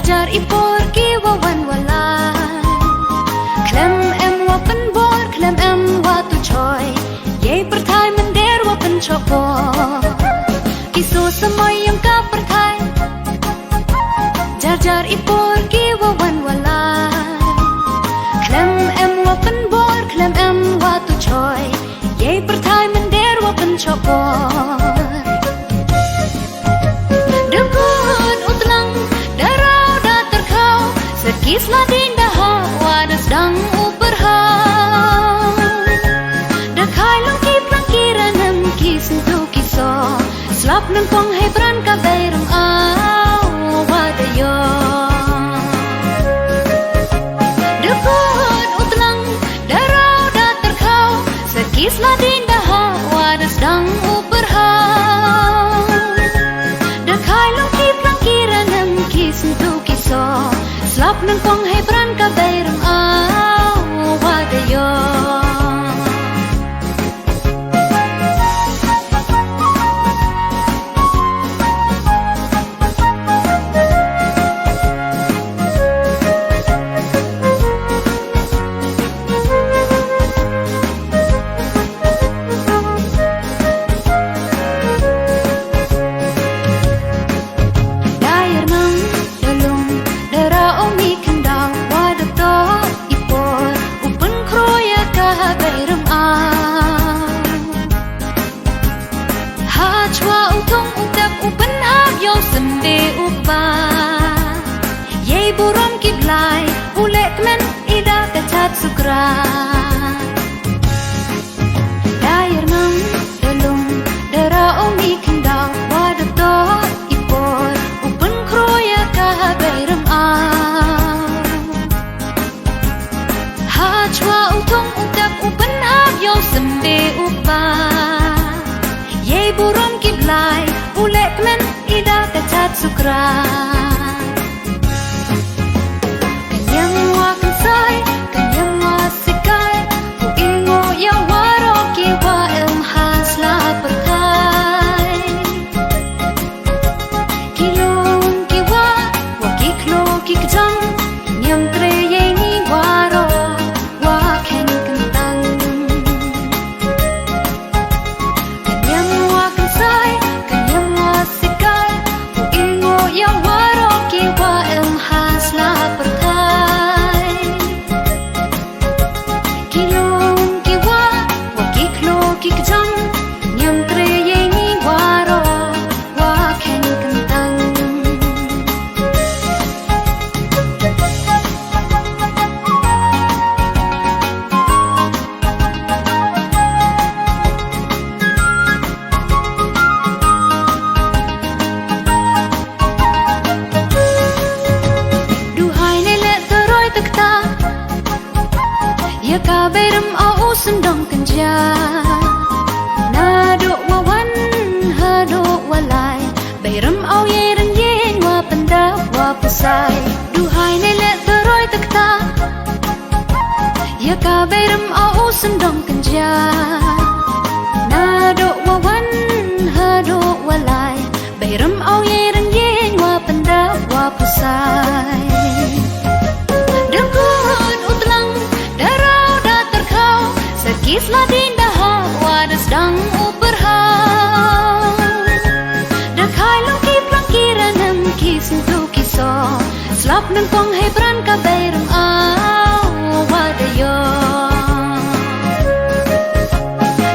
Jar ipor ki wawan walai Klem em wa pen bor klem em wa tu choy Ye perthai mender wa pen chopo Kiso samoy yang ka perthai Jar ipor ki wawan walai Klem em wa pen bor klem em wa tu choy Ye perthai mender wa pen chopo Kislah dinda hawa das dang uberhau Dakai lungki plangkiran nem kisentu kiso Slap nempong hebran kaberang au wadayo Dekut utlang darau da terkau Sekislah dinda hawa das dang uberhau Dakai lungki plangkiran nem kisentu kiso Slap nempong hebran kaberang au wadayo Sende upa Ye buram kiblai Ulek men ida kacat sukra Dair mang dalung Dara omi kendau Wadato ipor Upen kroya kahabairam au Hachwa utong utap Upen habyo sende upa Ye buram kiblai Ulek men ida kacat sukra Kanyang wa kansay Kanyang wa sikay Ku ingo ya waro Kiwa em hasla perkay Kilong kiwa Wa kiklo kikjang Nyam treye ni waro Wa ken kentang Kanyang wa kansay Kanyang wa sikay yang waro kiwa em hasla perkai Kilong kiwa wa kiklo kikjang Nyam treye ni waro wa ken kentang Ya kaberem au sendong kenja Nado wawan hado walai Berem au yeren yen wa pendap wa pusai Duhai nele teroi tekta Ya kaberem au sendong kenja Nado wawan hado walai Berem au yeren yen wa pendap wa pusai Kislah dinda hawa das dang uberhau Dakai lungki plangkiran nem kisentu kiso Slap nempong hebran kaberang au wadayo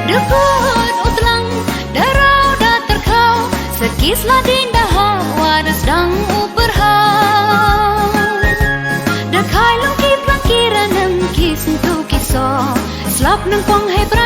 Dekut utlang darau da terkau Sekislah dinda hawa das dang uberhau Dakai lungki plangkiran nem kisentu kiso Slap nempong hebran